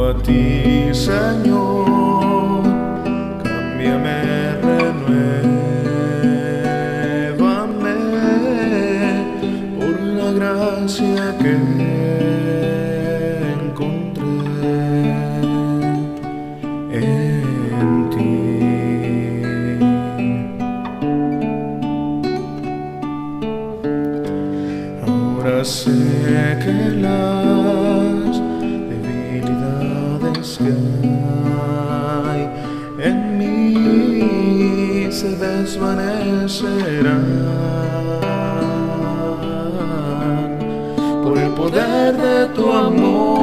a ti, Señor, cámbiame, renuévame por la gracia que encontré en ti. Ahora sé que las debilidades que hay en mí se desvanecerán por el poder de tu amor.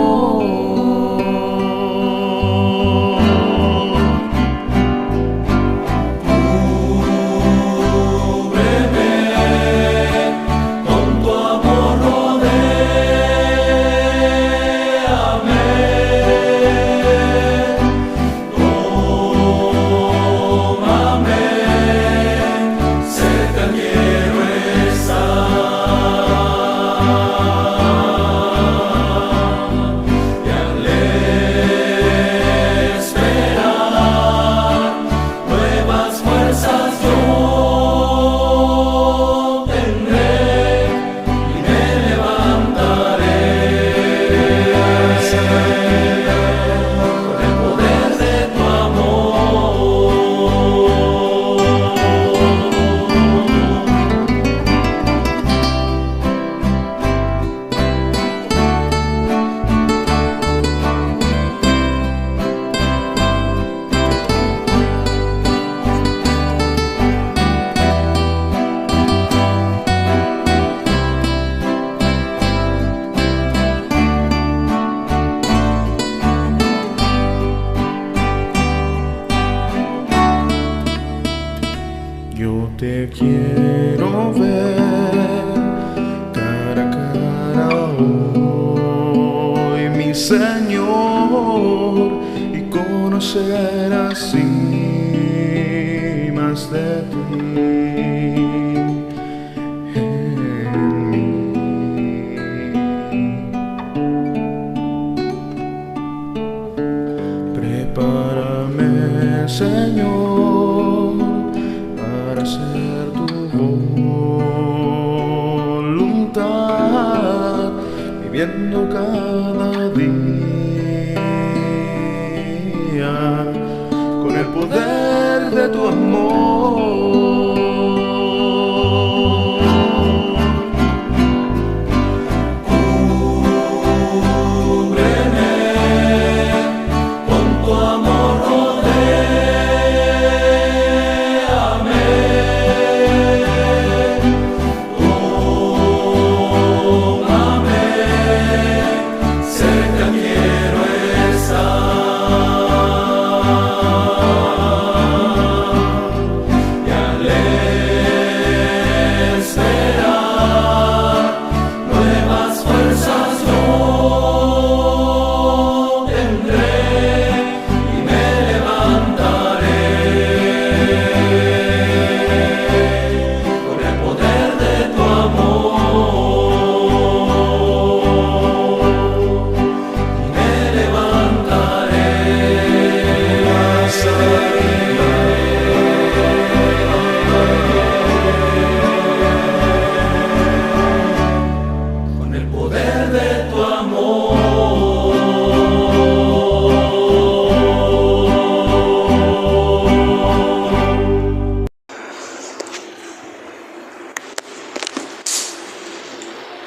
Yo te quiero ver cara a cara hoy, mi Señor, y conocer así más de ti en mí. Prepárame, Señor, para hacer tu voluntad, viviendo cada día con el poder de tu amor.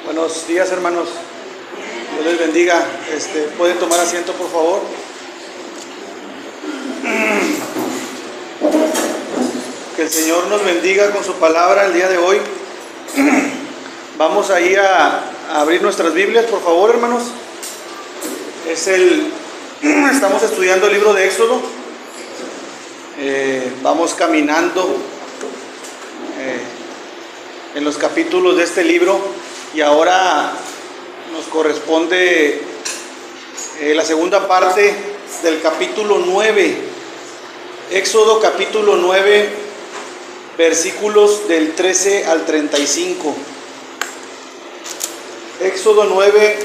Buenos días, hermanos. Dios les bendiga. ¿Pueden tomar asiento, por favor? Que el Señor nos bendiga con su palabra el día de hoy. Vamos ahí a abrir nuestras Biblias, por favor, hermanos. Estamos estudiando el libro de Éxodo. Vamos caminando en los capítulos de este libro. Y ahora nos corresponde la segunda parte del capítulo 9. Éxodo capítulo 9, versículos del 13 al 35. Éxodo 9,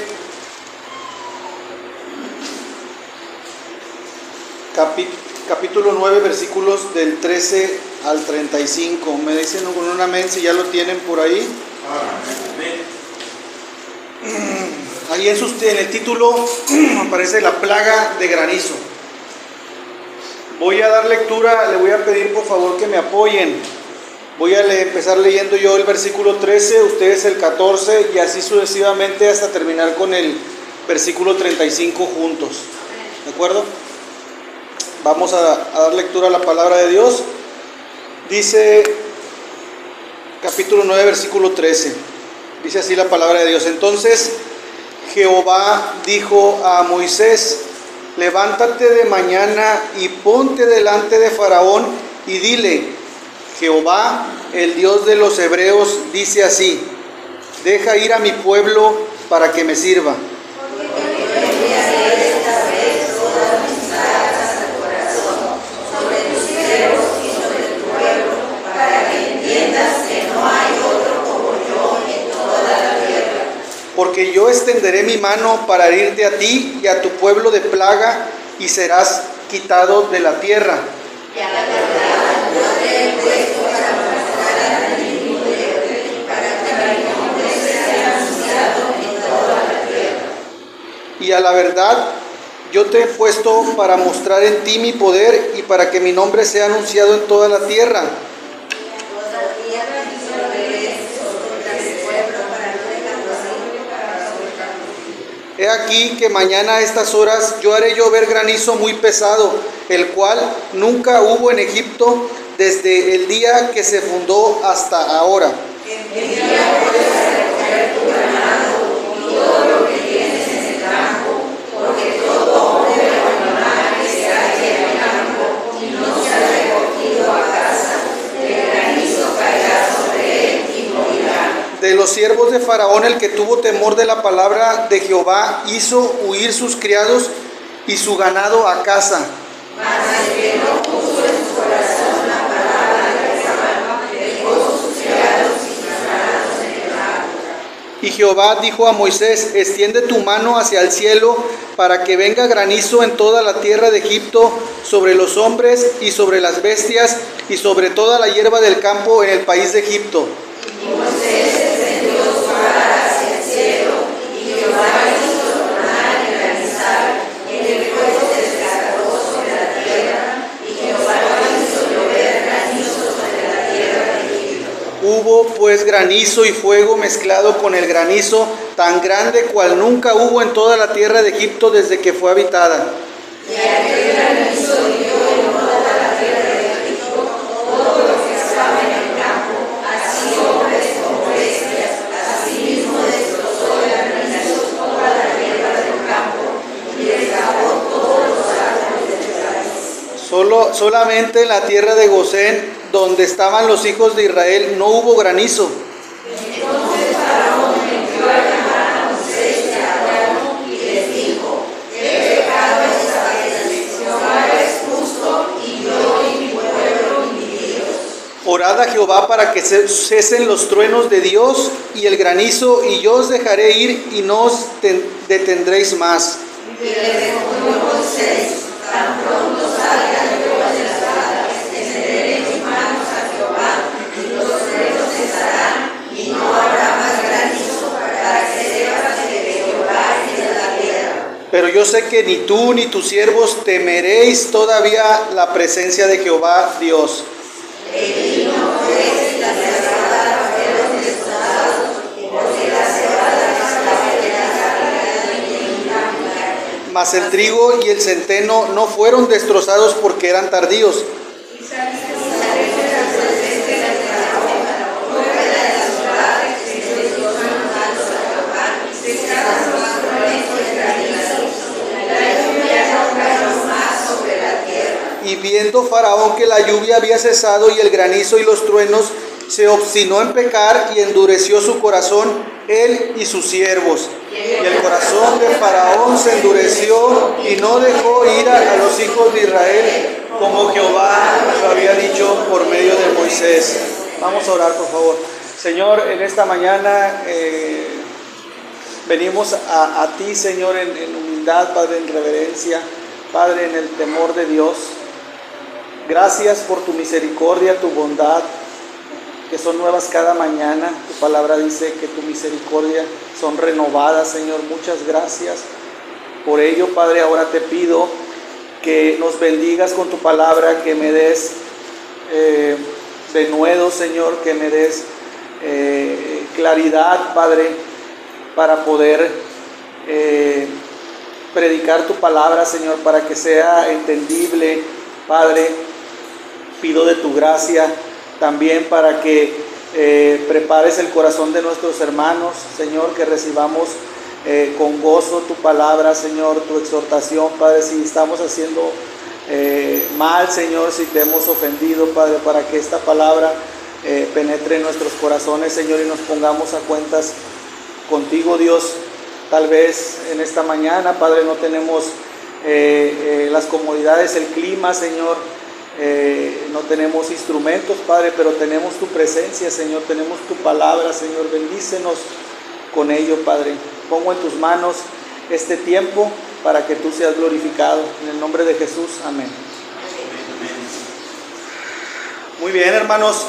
capítulo 9, versículos del 13 al 35. Me dicen con un amén si ya lo tienen por ahí. Ahí en el título aparece la plaga de granizo. Voy a dar lectura, le voy a pedir por favor que me apoyen. Voy a empezar leyendo yo el versículo 13, ustedes el 14 y así sucesivamente hasta terminar con el versículo 35 juntos. ¿De acuerdo? Vamos a dar lectura a la palabra de Dios. Dice capítulo 9, versículo 13. Dice así la palabra de Dios. Entonces Jehová dijo a Moisés: levántate de mañana y ponte delante de Faraón y dile: Jehová, el Dios de los hebreos, dice así: deja ir a mi pueblo para que me sirva. Porque yo extenderé mi mano para herirte a ti y a tu pueblo de plaga, y serás quitado de la tierra. Y a la verdad yo te he puesto para mostrar al enemigo para que mi nombre sea anunciado en toda la tierra. Y a la verdad yo te he puesto para mostrar en ti mi poder y para que mi nombre sea anunciado en toda la tierra. He aquí que mañana a estas horas yo haré llover granizo muy pesado, el cual nunca hubo en Egipto desde el día que se fundó hasta ahora. De los siervos de Faraón, el que tuvo temor de la palabra de Jehová, hizo huir sus criados y su ganado a casa. Mas el que no puso en su corazón la palabra de Jehová, dejó sus criados y sus ganados en el mar. Y Jehová dijo a Moisés: extiende tu mano hacia el cielo para que venga granizo en toda la tierra de Egipto, sobre los hombres y sobre las bestias y sobre toda la hierba del campo en el país de Egipto. Y Moisés extendió su vara hacia el cielo, y Jehová hizo tornar y granizar en el fuego descargó sobre la tierra, y Jehová hizo llover granizo sobre la tierra de Egipto. Hubo pues granizo y fuego mezclado con el granizo, tan grande cual nunca hubo en toda la tierra de Egipto desde que fue habitada. Y aquel granizo hirió en toda la tierra de Egipto todo lo que estaba en el campo, así hombres como bestias, asimismo destrozó el granizo toda la hierba del campo y desgajó todos los árboles del país. Solamente en la tierra de Gosén, donde estaban los hijos de Israel, no hubo granizo. Entonces Faraón envió a llamar a Moisés y a Aarón y les dijo: he pecado esta vez, Jehová es justo, y yo y mi pueblo y mi Dios. Orad a Jehová para que cesen los truenos de Dios y el granizo, y yo os dejaré ir y no os detendréis más. Y le respondió Moisés: tan pronto salga yo de las alas, extenderé mis manos a Jehová, y los truenos cesarán, y no habrá más granizo, para que sepas que Jehová es la tierra. Pero yo sé que ni tú ni tus siervos temeréis todavía la presencia de Jehová Dios. Mas el trigo y el centeno no fueron destrozados porque eran tardíos. Y viendo Faraón que la lluvia había cesado y el granizo y los truenos, se obstinó en pecar y endureció su corazón, él y sus siervos. Y el corazón de Faraón se endureció y no dejó ir a los hijos de Israel, como Jehová lo había dicho por medio de Moisés. Vamos a orar, por favor. Señor, en esta mañana venimos a ti, Señor, en humildad, Padre, en reverencia, Padre, en el temor de Dios. Gracias por tu misericordia, tu bondad, que son nuevas cada mañana. Tu palabra dice que tu misericordia son renovadas, Señor. Muchas gracias por ello, Padre. Ahora te pido que nos bendigas con tu palabra, que me des denuedo, Señor, que me des claridad, Padre, para poder predicar tu palabra, Señor, para que sea entendible, Padre. Pido de tu gracia también para que prepares el corazón de nuestros hermanos, Señor, que recibamos con gozo tu palabra, Señor, tu exhortación, Padre. Si estamos haciendo mal, Señor, si te hemos ofendido, Padre, para que esta palabra penetre en nuestros corazones, Señor, y nos pongamos a cuentas contigo, Dios. Tal vez en esta mañana, Padre, no tenemos las comodidades, el clima, Señor, no tenemos instrumentos, Padre, pero tenemos tu presencia, Señor, tenemos tu palabra, Señor. Bendícenos con ello, Padre. Pongo en tus manos este tiempo para que tú seas glorificado. En el nombre de Jesús, amén. Muy bien, hermanos.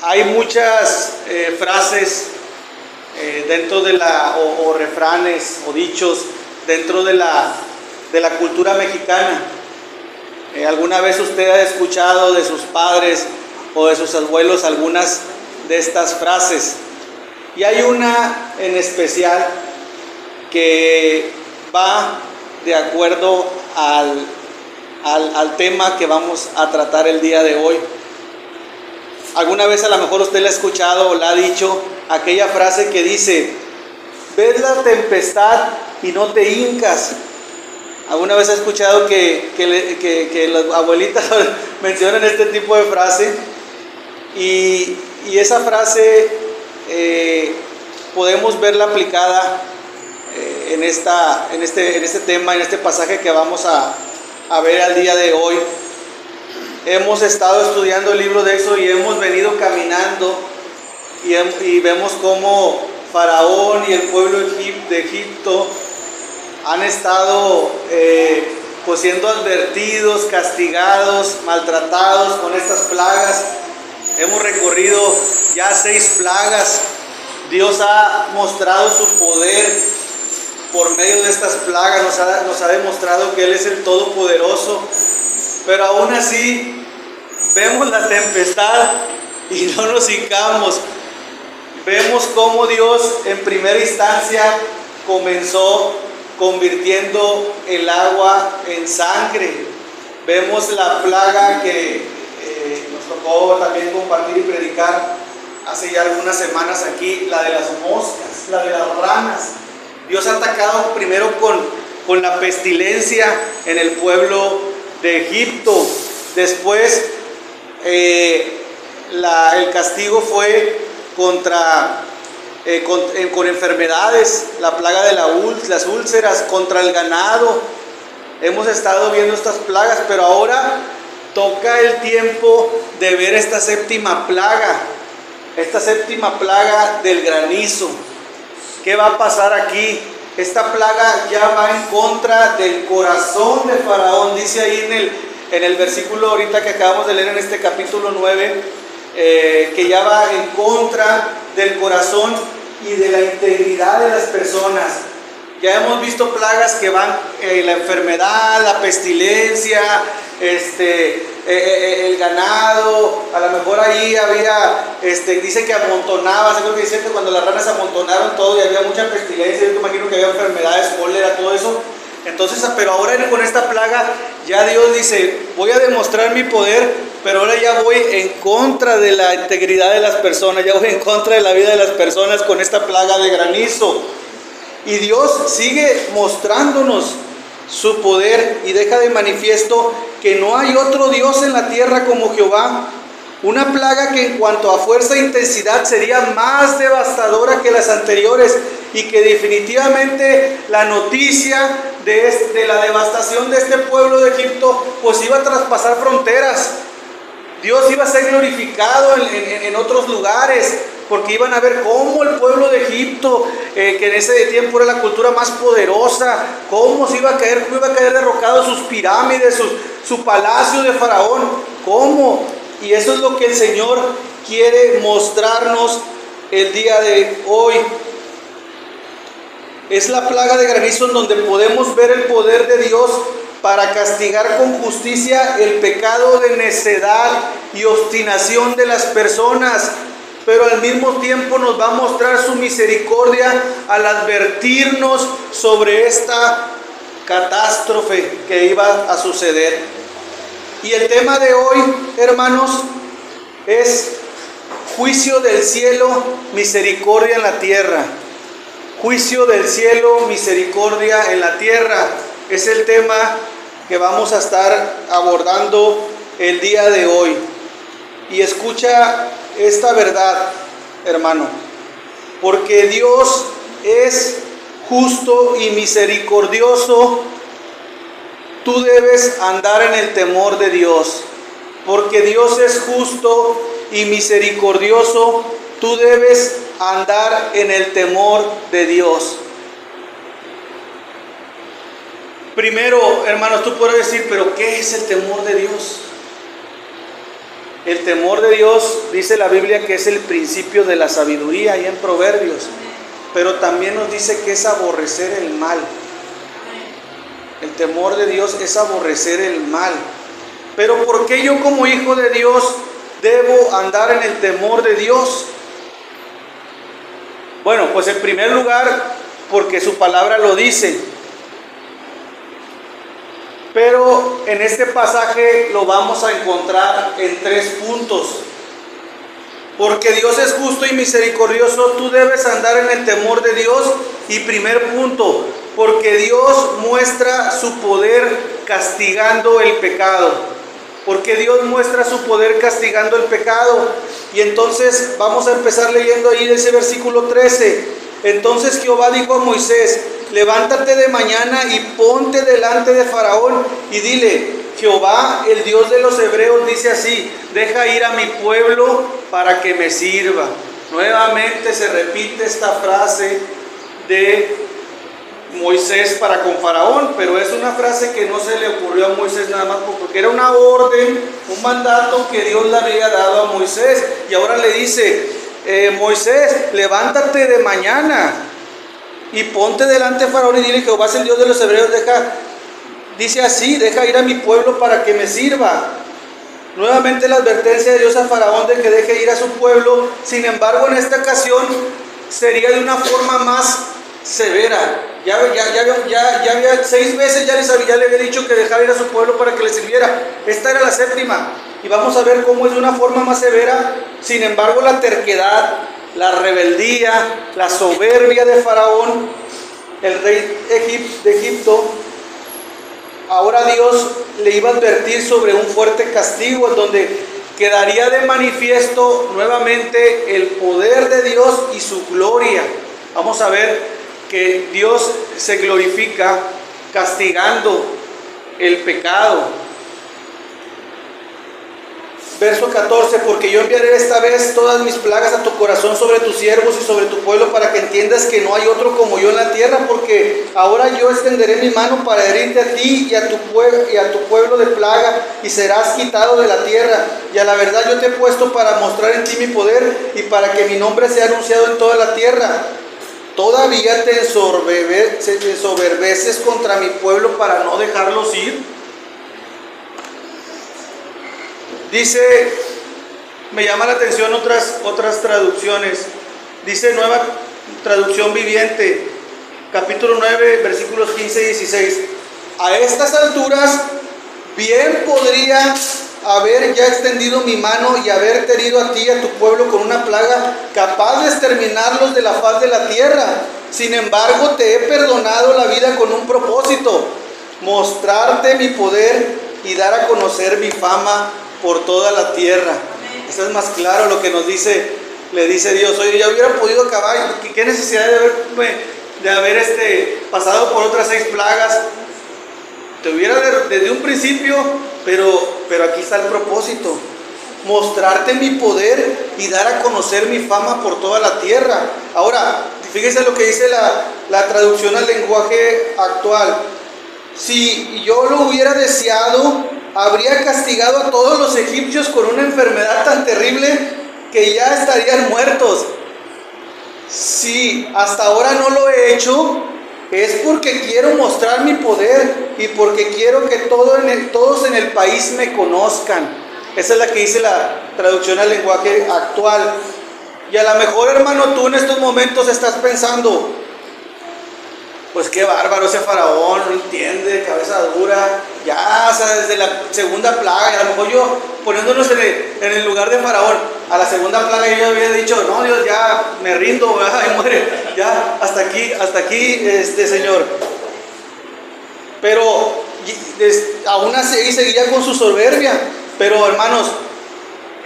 Hay muchas frases dentro de o refranes o dichos dentro de la cultura mexicana. ¿Alguna vez usted ha escuchado de sus padres o de sus abuelos algunas de estas frases? Y hay una en especial que va de acuerdo al tema que vamos a tratar el día de hoy. Alguna vez a lo mejor usted la ha escuchado o la ha dicho, aquella frase que dice: ves la tempestad y no te hincas. ¿Alguna vez ha escuchado que las abuelitas mencionan este tipo de frase? Y esa frase podemos verla aplicada en este tema, en este pasaje que vamos a ver al día de hoy. Hemos estado estudiando el libro de Éxodo y hemos venido caminando y vemos cómo Faraón y el pueblo de Egipto han estado pues siendo advertidos, castigados, maltratados con estas plagas. Hemos recorrido ya 6 plagas. Dios ha mostrado su poder por medio de estas plagas, nos ha demostrado que Él es el Todopoderoso. Pero aún así vemos la tempestad y no nos hincamos. Vemos cómo Dios en primera instancia comenzó convirtiendo el agua en sangre. Vemos la plaga que nos tocó también compartir y predicar hace ya algunas semanas aquí, la de las moscas, la de las ranas. Dios ha atacado primero con la pestilencia en el pueblo de Egipto. Después el castigo fue con enfermedades, la plaga de las úlceras, contra el ganado. Hemos estado viendo estas plagas, pero ahora toca el tiempo de ver esta séptima plaga del granizo. ¿Qué va a pasar aquí? Esta plaga ya va en contra del corazón de Faraón. Dice ahí en el versículo ahorita que acabamos de leer en este capítulo 9, que ya va en contra del corazón y de la integridad de las personas. Ya hemos visto plagas que van, la enfermedad, la pestilencia, el ganado. A lo mejor ahí había, dice que amontonaba, seguro que dicen que cuando las ranas amontonaron todo y había mucha pestilencia, yo me imagino que había enfermedades, cólera, todo eso. Entonces, pero ahora con esta plaga, ya Dios dice: voy a demostrar mi poder, pero ahora ya voy en contra de la integridad de las personas, ya voy en contra de la vida de las personas con esta plaga de granizo. Y Dios sigue mostrándonos su poder y deja de manifiesto que no hay otro Dios en la tierra como Jehová. Una plaga que en cuanto a fuerza e intensidad sería más devastadora que las anteriores, y que definitivamente la noticia de la devastación de este pueblo de Egipto pues iba a traspasar fronteras. Dios iba a ser glorificado en otros lugares, porque iban a ver cómo el pueblo de Egipto, que en ese tiempo era la cultura más poderosa, cómo iba a caer derrocado sus pirámides, su palacio de Faraón, cómo. Y eso es lo que el Señor quiere mostrarnos el día de hoy. Es la plaga de granizo en donde podemos ver el poder de Dios para castigar con justicia el pecado de necedad y obstinación de las personas, pero al mismo tiempo nos va a mostrar su misericordia al advertirnos sobre esta catástrofe que iba a suceder. Y el tema de hoy, hermanos, es juicio del cielo, misericordia en la tierra. Juicio del cielo, misericordia en la tierra. Es el tema que vamos a estar abordando el día de hoy. Y escucha esta verdad, hermano, porque Dios es justo y misericordioso. Tú debes andar en el temor de Dios, porque Dios es justo y misericordioso. Tú debes andar en el temor de Dios. Primero, hermanos, tú puedes decir, pero ¿qué es el temor de Dios? El temor de Dios, dice la Biblia, que es el principio de la sabiduría, y en Proverbios, pero también nos dice que es aborrecer el mal. El temor de Dios es aborrecer el mal. Pero ¿por qué yo como hijo de Dios debo andar en el temor de Dios? Bueno, pues en primer lugar, porque su palabra lo dice. Pero en este pasaje lo vamos a encontrar en 3 puntos. Porque Dios es justo y misericordioso, tú debes andar en el temor de Dios. Y primer punto, porque Dios muestra su poder castigando el pecado. Porque Dios muestra su poder castigando el pecado. Y entonces vamos a empezar leyendo ahí ese versículo 13. Entonces Jehová dijo a Moisés: levántate de mañana y ponte delante de Faraón y dile: Jehová, el Dios de los hebreos, dice así: deja ir a mi pueblo para que me sirva. Nuevamente se repite esta frase de Moisés para con Faraón, pero es una frase que no se le ocurrió a Moisés nada más porque era una orden, un mandato que Dios le había dado a Moisés. Y ahora le dice: Moisés, levántate de mañana y ponte delante de Faraón y dile: Jehová es el Dios de los hebreos, dice así: deja ir a mi pueblo para que me sirva. Nuevamente la advertencia de Dios a Faraón de que deje ir a su pueblo. Sin embargo, en esta ocasión sería de una forma más severa. Ya había 6 veces ya le había dicho que dejara ir a su pueblo para que le sirviera. Esta era la 7ª. Y vamos a ver cómo es de una forma más severa. Sin embargo, la terquedad, la rebeldía, la soberbia de Faraón, el rey de Egipto, ahora Dios le iba a advertir sobre un fuerte castigo en donde quedaría de manifiesto nuevamente el poder de Dios y su gloria. Vamos a ver que Dios se glorifica castigando el pecado. Verso 14: porque yo enviaré esta vez todas mis plagas a tu corazón sobre tus siervos y sobre tu pueblo, para que entiendas que no hay otro como yo en la tierra, porque ahora yo extenderé mi mano para herirte a ti y a tu pueblo de plaga, y serás quitado de la tierra. Y a la verdad yo te he puesto para mostrar en ti mi poder y para que mi nombre sea anunciado en toda la tierra. ¿Todavía te ensoberbeces contra mi pueblo para no dejarlos ir? Dice, me llama la atención otras traducciones. Dice Nueva Traducción Viviente, capítulo 9, versículos 15 y 16. A estas alturas, bien podría haber ya extendido mi mano y haberte herido a ti y a tu pueblo con una plaga capaz de exterminarlos de la faz de la tierra. Sin embargo, te he perdonado la vida con un propósito: mostrarte mi poder y dar a conocer mi fama por toda la tierra. Eso es más claro lo que nos dice, le dice Dios: oye, ya hubiera podido acabar, ¿qué necesidad de haber pasado por otras 6 plagas? Te hubiera desde un principio, pero aquí está el propósito. mostrarte mi poder y dar a conocer mi fama por toda la tierra. Ahora, fíjese lo que dice la traducción al lenguaje actual. Si yo lo hubiera deseado, habría castigado a todos los egipcios con una enfermedad tan terrible que ya estarían muertos. Si hasta ahora no lo he hecho, es porque quiero mostrar mi poder y porque quiero que todos en el país me conozcan. Esa es la que dice la traducción al lenguaje actual. Y a lo mejor, hermano, tú en estos momentos estás pensando, pues qué bárbaro ese faraón, no entiende, cabeza dura, ya, o sea, desde la segunda plaga, y a lo mejor yo, poniéndonos en el lugar de faraón, a la segunda plaga yo había dicho, no, Dios, ya me rindo, y muere, ya, hasta aquí, Señor. Pero aún así seguía con su soberbia. Pero hermanos,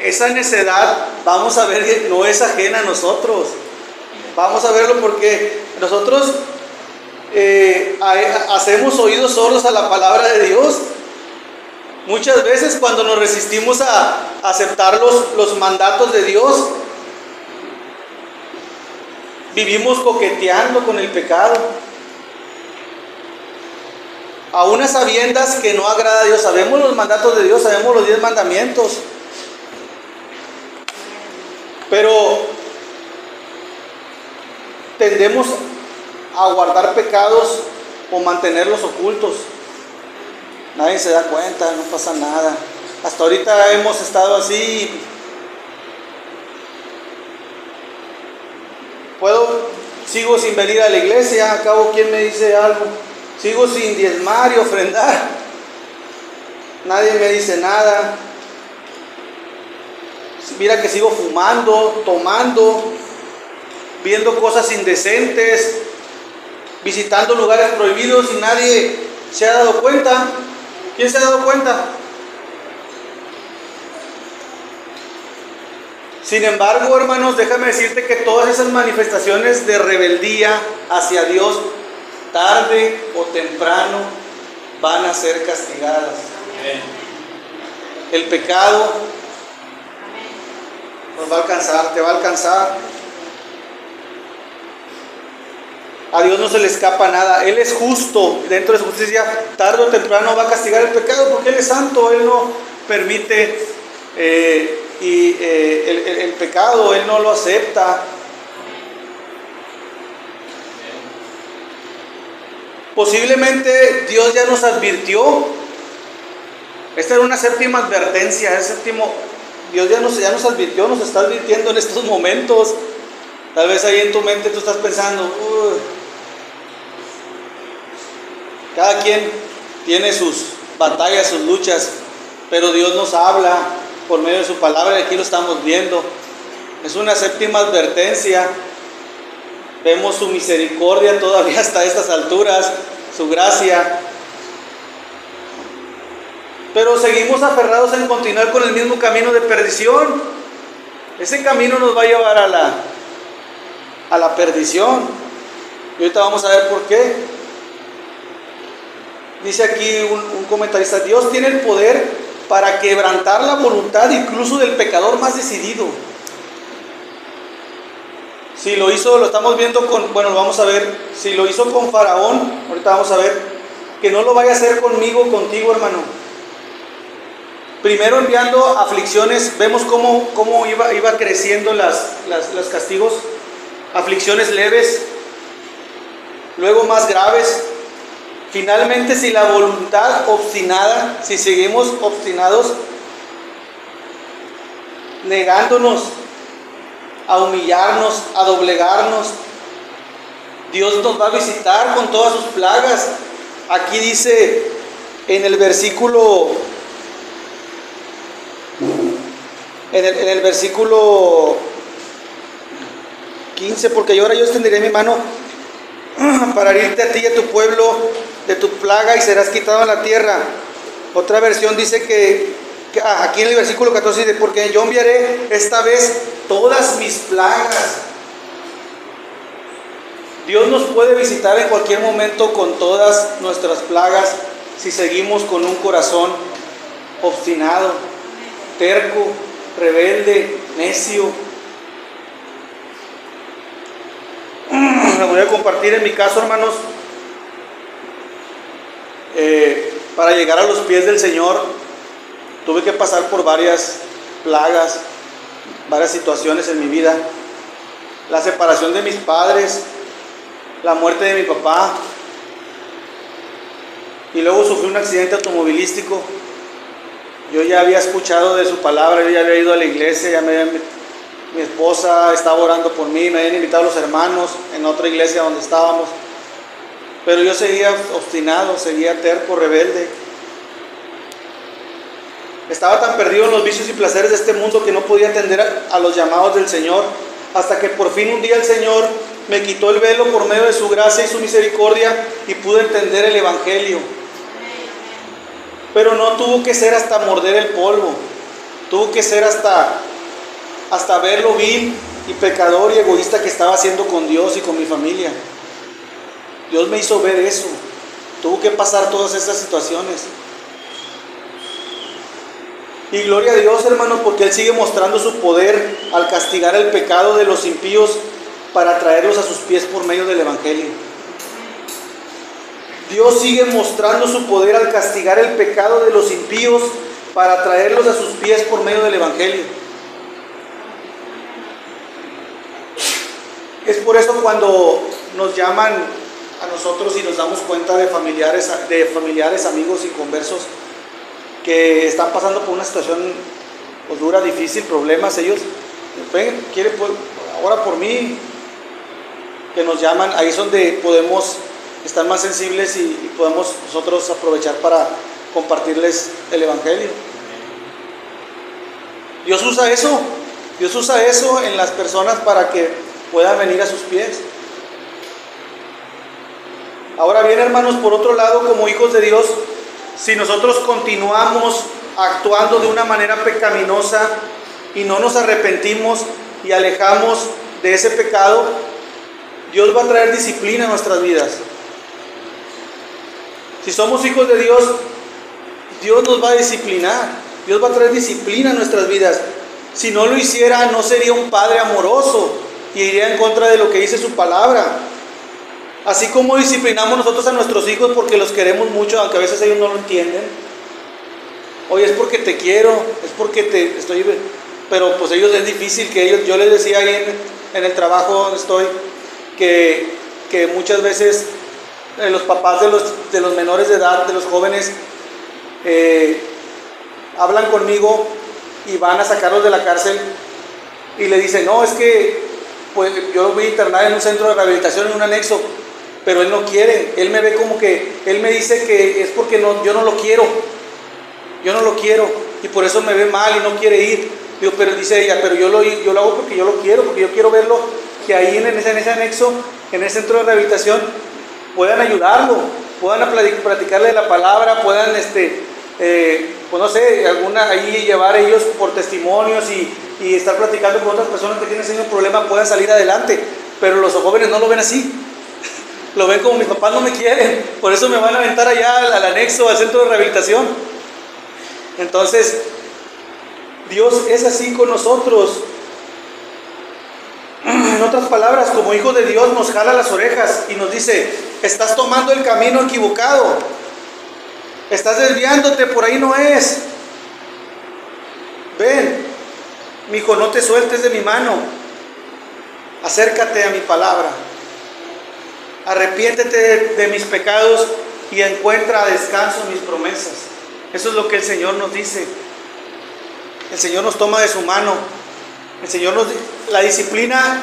esa necedad, vamos a ver que no es ajena a nosotros. Vamos a verlo porque nosotros hacemos oídos sordos a la palabra de Dios. Muchas veces cuando nos resistimos a aceptar los mandatos de Dios, vivimos coqueteando con el pecado. A unas sabiendas que no agrada a Dios. Sabemos los mandatos de Dios, sabemos los 10 mandamientos, pero tendemos a guardar pecados o mantenerlos ocultos. Nadie se da cuenta, no pasa nada. Hasta ahorita hemos estado así. Sigo sin venir a la iglesia, acabo, ¿quién me dice algo? Sigo sin diezmar y ofrendar. Nadie me dice nada. Mira que sigo fumando, tomando, viendo cosas indecentes, visitando lugares prohibidos y nadie se ha dado cuenta. ¿Quién se ha dado cuenta? Sin embargo, hermanos, déjame decirte que todas esas manifestaciones de rebeldía hacia Dios, tarde o temprano, van a ser castigadas. Amén. El pecado nos va a alcanzar, te va a alcanzar. A Dios no se le escapa nada. Él es justo, dentro de su justicia, tarde o temprano va a castigar el pecado porque Él es santo. Él no permite el pecado, Él no lo acepta. Posiblemente Dios ya nos advirtió. Esta era una séptima advertencia. Dios ya nos advirtió, nos está advirtiendo en estos momentos. Tal vez ahí en tu mente tú estás pensando, cada quien tiene sus batallas, sus luchas, pero Dios nos habla por medio de su palabra y aquí lo estamos viendo. Es una séptima advertencia. Vemos su misericordia todavía hasta estas alturas, su gracia. Pero seguimos aferrados en continuar con el mismo camino de perdición. Ese camino nos va a llevar a la perdición. Y ahorita vamos a ver por qué. Dice aquí un comentarista: Dios tiene el poder para quebrantar la voluntad incluso del pecador más decidido. Si lo hizo, lo estamos viendo lo vamos a ver. Si lo hizo con Faraón, ahorita vamos a ver que no lo vaya a hacer conmigo, contigo, hermano. Primero enviando aflicciones, vemos cómo iba creciendo los castigos. Aflicciones leves, luego más graves. Finalmente, si la voluntad obstinada, si seguimos obstinados, negándonos a humillarnos, a doblegarnos, Dios nos va a visitar con todas sus plagas. Aquí dice en el versículo 15, porque ahora yo extenderé mi mano para herirte a ti y a tu pueblo de tu plaga y serás quitado en la tierra. Otra versión dice que aquí en el versículo 14 dice: porque yo enviaré esta vez todas mis plagas. Dios nos puede visitar en cualquier momento con todas nuestras plagas si seguimos con un corazón obstinado, terco, rebelde, necio. Me voy a compartir en mi caso, hermanos. Para llegar a los pies del Señor tuve que pasar por varias plagas, varias situaciones en mi vida. La separación de mis padres, la muerte de mi papá, y luego sufrí un accidente automovilístico. Yo ya había escuchado de su palabra, yo ya había ido a la iglesia, mi esposa estaba orando por mí, me habían invitado los hermanos en otra iglesia donde estábamos, pero yo seguía obstinado, seguía terco, rebelde. Estaba tan perdido en los vicios y placeres de este mundo que no podía atender a los llamados del Señor, hasta que por fin un día el Señor me quitó el velo por medio de su gracia y su misericordia y pude entender el Evangelio. Pero no tuvo que ser hasta morder el polvo, tuvo que ser hasta ver lo vil y pecador y egoísta que estaba haciendo con Dios y con mi familia. Dios me hizo ver eso, tuvo que pasar todas estas situaciones. Y gloria a Dios, hermanos, porque Él sigue mostrando su poder al castigar el pecado de los impíos para traerlos a sus pies por medio del Evangelio. Dios sigue mostrando su poder al castigar el pecado de los impíos para traerlos a sus pies por medio del Evangelio. Es por eso cuando nos llaman a nosotros y nos damos cuenta de familiares, amigos y conversos que están pasando por una situación pues, dura, difícil, problemas, ellos ven, quieren ahora por mí, que nos llaman, ahí es donde podemos estar más sensibles y podemos nosotros aprovechar para compartirles el Evangelio. Dios usa eso en las personas para que puedan venir a sus pies. Ahora bien, hermanos, por otro lado, como hijos de Dios, si nosotros continuamos actuando de una manera pecaminosa y no nos arrepentimos y alejamos de ese pecado, Dios va a traer disciplina a nuestras vidas. Si somos hijos de Dios, Dios nos va a disciplinar. Dios va a traer disciplina a nuestras vidas. Si no lo hiciera, no sería un padre amoroso y iría en contra de lo que dice su palabra. Así como disciplinamos nosotros a nuestros hijos porque los queremos mucho, aunque a veces ellos no lo entienden. Oye, es porque te quiero, es porque te estoy... Pero pues ellos es difícil que ellos... Yo les decía ahí en el trabajo donde estoy que muchas veces los papás de los menores de edad, de los jóvenes, hablan conmigo y van a sacarlos de la cárcel y le dicen, no, es que pues, yo lo voy a internar en un centro de rehabilitación, en un anexo, pero él no quiere, él me ve como que, él me dice que es porque yo no lo quiero, y por eso me ve mal y no quiere ir. Digo, pero dice ella, pero yo lo hago porque yo lo quiero, porque yo quiero verlo, que ahí en ese anexo, en ese centro de rehabilitación, puedan ayudarlo, puedan platicarle de la palabra, puedan, pues no sé, ahí llevar a ellos por testimonios y estar platicando con otras personas que tienen ese mismo problema, puedan salir adelante. Pero los jóvenes no lo ven así, lo ven como mis papás no me quieren, por eso me van a aventar allá al anexo, al centro de rehabilitación. Entonces, Dios es así con nosotros. En otras palabras, como hijos de Dios nos jala las orejas y nos dice, estás tomando el camino equivocado, estás desviándote, por ahí no es. Ven, mijo, no te sueltes de mi mano, acércate a mi palabra, arrepiéntete de mis pecados y encuentra descanso en mis promesas. Eso es lo que el Señor nos dice. El Señor nos toma de su mano. El Señor la disciplina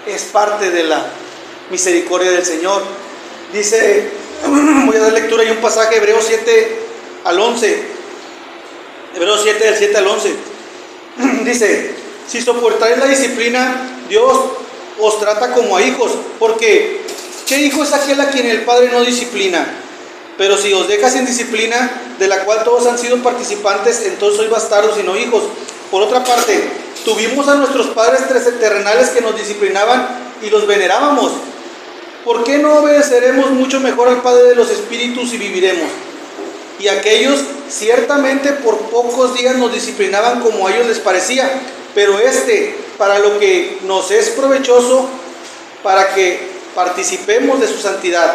es parte de la misericordia del Señor. Dice, voy a dar lectura y un pasaje, Hebreos 7 al 11. Hebreos 7 del 7 al 11. Dice, si soportáis la disciplina, Dios os trata como a hijos, porque ¿qué hijo es aquel a quien el Padre no disciplina? Pero si os deja sin disciplina, de la cual todos han sido participantes, entonces sois bastardos y no hijos. Por otra parte, tuvimos a nuestros padres terrenales que nos disciplinaban y los venerábamos. ¿Por qué no obedeceremos mucho mejor al Padre de los Espíritus y viviremos? Y aquellos ciertamente por pocos días nos disciplinaban como a ellos les parecía, pero para lo que nos es provechoso, para que participemos de su santidad.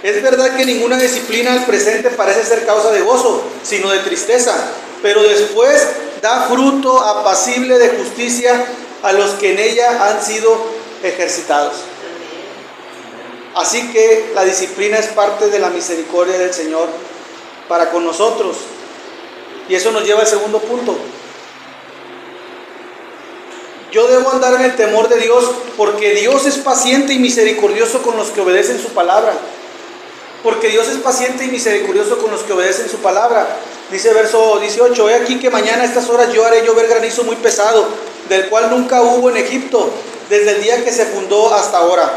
Es verdad que ninguna disciplina al presente parece ser causa de gozo, sino de tristeza, pero después da fruto apacible de justicia a los que en ella han sido ejercitados. Así que la disciplina es parte de la misericordia del Señor para con nosotros. Y eso nos lleva al segundo punto. Yo debo andar en el temor de Dios porque Dios es paciente y misericordioso con los que obedecen su palabra. Porque Dios es paciente y misericordioso con los que obedecen su palabra. Dice verso 18, he aquí que mañana a estas horas yo haré llover granizo muy pesado, del cual nunca hubo en Egipto, desde el día que se fundó hasta ahora.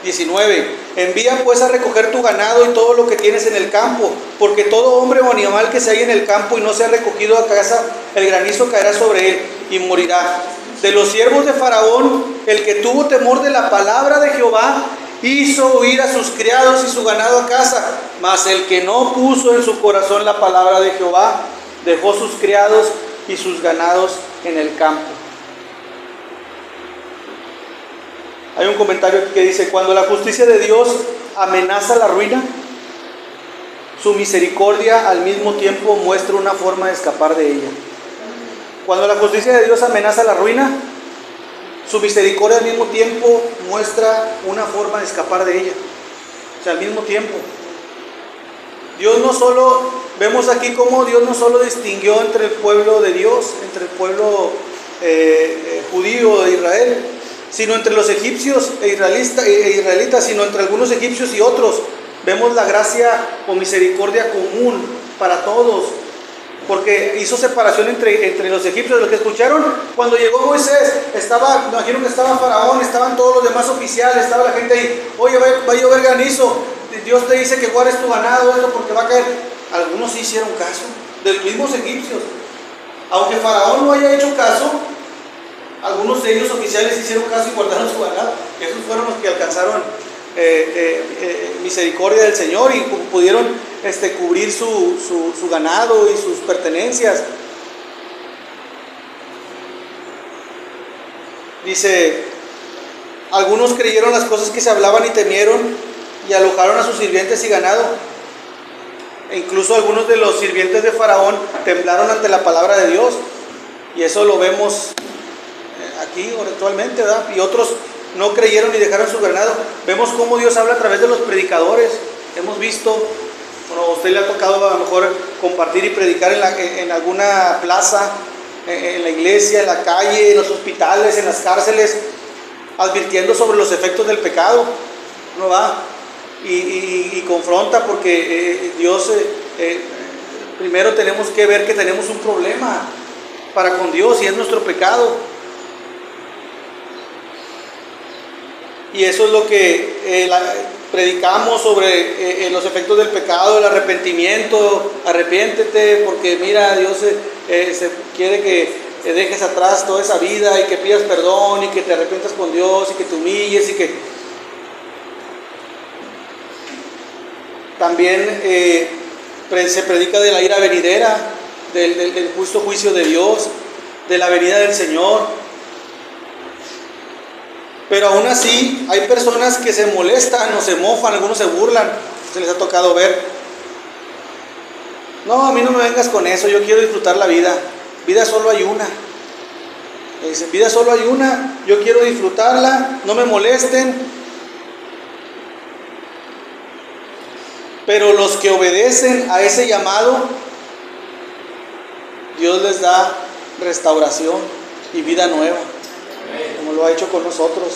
19, envía pues a recoger tu ganado y todo lo que tienes en el campo, porque todo hombre o animal que se halla en el campo y no sea recogido a casa, el granizo caerá sobre él y morirá. De los siervos de Faraón, el que tuvo temor de la palabra de Jehová, hizo huir a sus criados y su ganado a casa, mas el que no puso en su corazón la palabra de Jehová, dejó sus criados y sus ganados en el campo. Hay un comentario que dice, cuando la justicia de Dios amenaza la ruina, su misericordia al mismo tiempo muestra una forma de escapar de ella. Cuando la justicia de Dios amenaza la ruina, su misericordia al mismo tiempo muestra una forma de escapar de ella. O sea, al mismo tiempo. Dios no solo, vemos aquí cómo Dios no solo distinguió entre el pueblo de Dios, entre el pueblo judío de Israel, sino entre los egipcios e israelitas, sino entre algunos egipcios y otros. Vemos la gracia o misericordia común para todos, porque hizo separación entre los egipcios. Los que escucharon cuando llegó Moisés, me imagino que estaba Faraón, estaban todos los demás oficiales, estaba la gente ahí, oye, va a llover granizo, Dios te dice que guardes tu ganado, esto porque va a caer. Algunos sí hicieron caso, de los mismos egipcios. Aunque Faraón no haya hecho caso, algunos de ellos oficiales hicieron caso y guardaron su ganado. Esos fueron los que alcanzaron misericordia del Señor y pudieron cubrir su ganado y sus pertenencias. Dice, algunos creyeron las cosas que se hablaban y temieron y alojaron a sus sirvientes y ganado. E incluso algunos de los sirvientes de Faraón temblaron ante la palabra de Dios, y eso lo vemos aquí actualmente, ¿verdad? Y otros no creyeron y dejaron su ganado. Vemos cómo Dios habla a través de los predicadores. Hemos visto, bueno, a usted le ha tocado a lo mejor compartir y predicar en alguna plaza, en la iglesia, en la calle, en los hospitales, en las cárceles, advirtiendo sobre los efectos del pecado. No va y confronta, porque Dios, primero tenemos que ver que tenemos un problema para con Dios y es nuestro pecado. Y eso es lo que predicamos sobre los efectos del pecado, el arrepentimiento. Arrepiéntete, porque mira, Dios se quiere que dejes atrás toda esa vida y que pidas perdón y que te arrepientas con Dios y que te humilles y que también se predica de la ira venidera, del justo juicio de Dios, de la venida del Señor. Pero aún así hay personas que se molestan o se mofan, algunos se burlan, se les ha tocado ver. No, a mí no me vengas con eso, yo quiero disfrutar la vida. Vida solo hay una. Dicen, vida solo hay una, yo quiero disfrutarla, no me molesten. Pero los que obedecen a ese llamado, Dios les da restauración y vida nueva, como lo ha hecho con nosotros.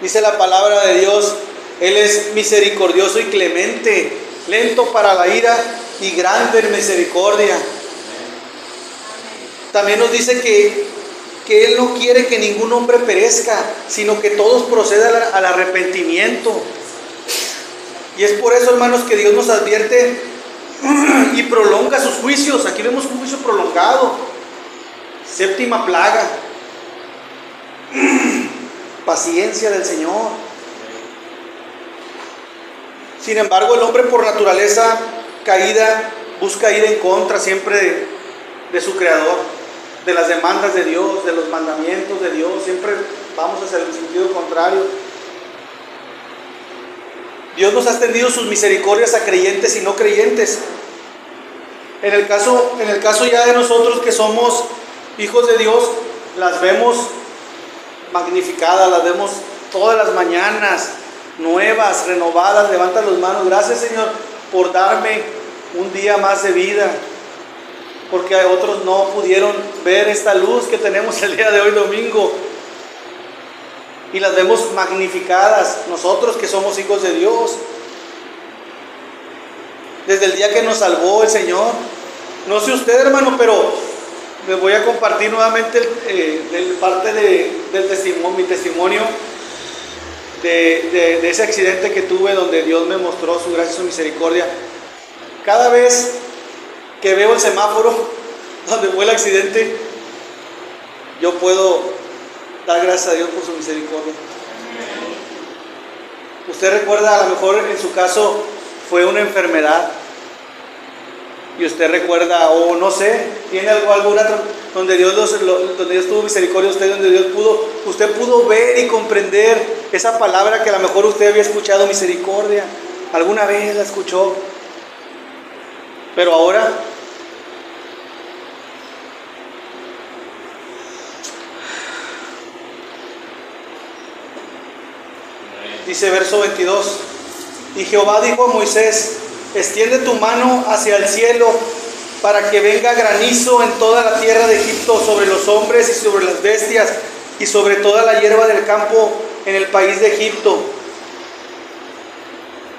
Dice la palabra de Dios, Él es misericordioso y clemente, lento para la ira y grande en misericordia. También nos dice que Él no quiere que ningún hombre perezca, sino que todos procedan al arrepentimiento. Y es por eso, hermanos, que Dios nos advierte y prolonga sus juicios. Aquí vemos un juicio prolongado. Séptima plaga. Paciencia del Señor. Sin embargo, el hombre por naturaleza caída busca ir en contra siempre de su Creador, de las demandas de Dios, de los mandamientos de Dios. Siempre vamos hacia el sentido contrario. Dios nos ha extendido sus misericordias a creyentes y no creyentes. En el caso ya de nosotros que somos hijos de Dios, las vemos magnificadas, las vemos todas las mañanas, nuevas, renovadas. Levanta las manos: gracias, Señor, por darme un día más de vida, porque otros no pudieron ver esta luz que tenemos el día de hoy, domingo, y las vemos magnificadas, nosotros que somos hijos de Dios, desde el día que nos salvó el Señor. No sé usted, hermano, pero les voy a compartir nuevamente parte del testimonio, mi testimonio de ese accidente que tuve, donde Dios me mostró su gracia y su misericordia. Cada vez que veo el semáforo donde fue el accidente, yo puedo dar gracias a Dios por su misericordia. Usted recuerda, a lo mejor en su caso fue una enfermedad, y usted recuerda, o no sé, tiene alguna donde Dios tuvo misericordia de usted, donde usted pudo ver y comprender esa palabra que a lo mejor usted había escuchado, misericordia, alguna vez la escuchó, pero ahora dice verso 22: y Jehová dijo a Moisés: extiende tu mano hacia el cielo para que venga granizo en toda la tierra de Egipto, sobre los hombres y sobre las bestias y sobre toda la hierba del campo en el país de Egipto.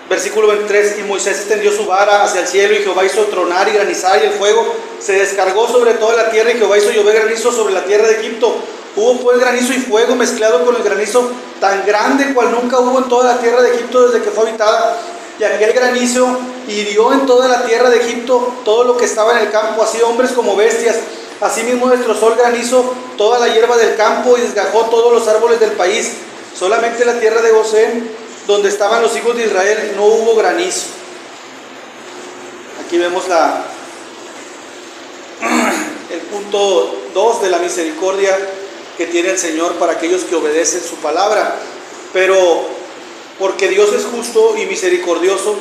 Versículo 23: y Moisés extendió su vara hacia el cielo, y Jehová hizo tronar y granizar, y el fuego se descargó sobre toda la tierra, y Jehová hizo llover granizo sobre la tierra de Egipto. Hubo pues granizo y fuego mezclado con el granizo, tan grande cual nunca hubo en toda la tierra de Egipto desde que fue habitada. Y aquel granizo hirió en toda la tierra de Egipto todo lo que estaba en el campo, así hombres como bestias. Asimismo destrozó el granizo toda la hierba del campo y desgajó todos los árboles del país. Solamente en la tierra de Gosén, donde estaban los hijos de Israel, no hubo granizo. Aquí vemos el punto 2 de la misericordia que tiene el Señor para aquellos que obedecen su palabra. Pero porque Dios es justo y misericordioso,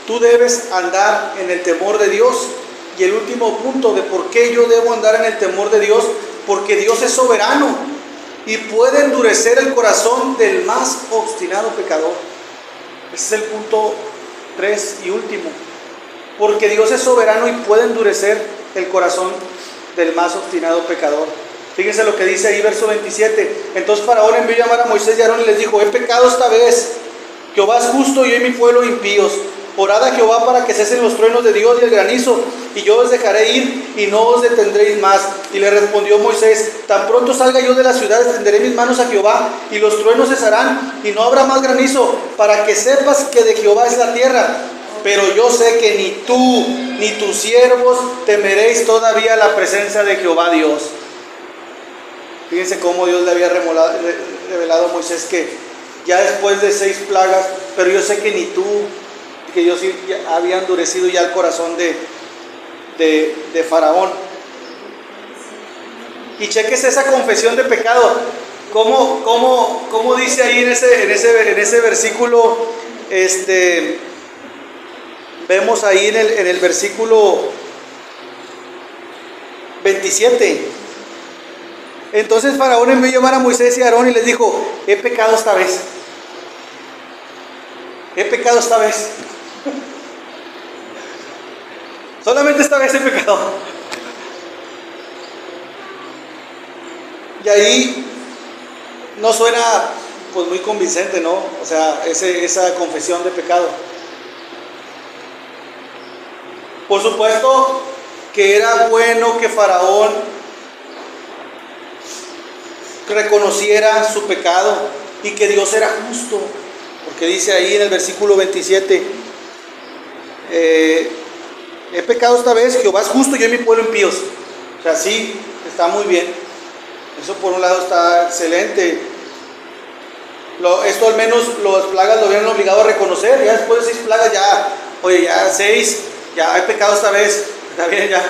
tú debes andar en el temor de Dios. Y el último punto de por qué yo debo andar en el temor de Dios: porque Dios es soberano y puede endurecer el corazón del más obstinado pecador. Ese es el punto 3 y último. Porque Dios es soberano y puede endurecer el corazón del más obstinado pecador. Fíjense lo que dice ahí, verso 27. Entonces Faraón envió llamar a Moisés y Aarón y les dijo: he pecado esta vez. Jehová es justo y yo y mi pueblo impíos. Orad a Jehová para que cesen los truenos de Dios y el granizo, y yo os dejaré ir y no os detendréis más. Y le respondió Moisés: tan pronto salga yo de la ciudad, extenderé mis manos a Jehová, y los truenos cesarán, y no habrá más granizo, para que sepas que de Jehová es la tierra. Pero yo sé que ni tú ni tus siervos temeréis todavía la presencia de Jehová Dios. Fíjense cómo Dios le había revelado a Moisés que ya después de 6 plagas, pero yo sé que ni tú, que Dios había endurecido ya el corazón de Faraón. Y cheques esa confesión de pecado. ¿Cómo dice ahí en ese versículo? Vemos ahí en el versículo 27. Entonces Faraón envió a llamar a Moisés y a Aarón y les dijo: he pecado esta vez. He pecado esta vez. Solamente esta vez he pecado. Y ahí no suena pues muy convincente, ¿no? O sea, esa confesión de pecado. Por supuesto que era bueno que Faraón reconociera su pecado y que Dios era justo, porque dice ahí en el versículo 27: he pecado esta vez, Jehová es justo y yo y mi pueblo impíos. O sea, sí, está muy bien. Eso por un lado está excelente. Esto al menos las plagas lo habían obligado a reconocer. Ya después de 6 plagas, ya 6, Ya he pecado esta vez, está bien, ya.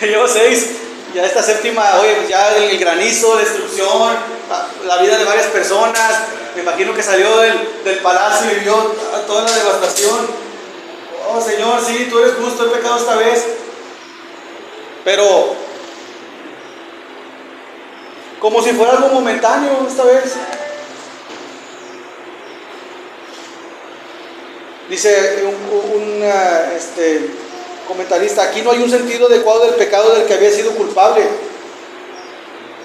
Llevo 6, ya esta séptima, oye, ya el granizo, la destrucción, la vida de varias personas. Me imagino que salió del palacio y vio toda la devastación. Oh Señor, sí, tú eres justo, he pecado esta vez. Pero como si fuera algo momentáneo esta vez. Dice un comentarista, aquí no hay un sentido adecuado del pecado del que había sido culpable.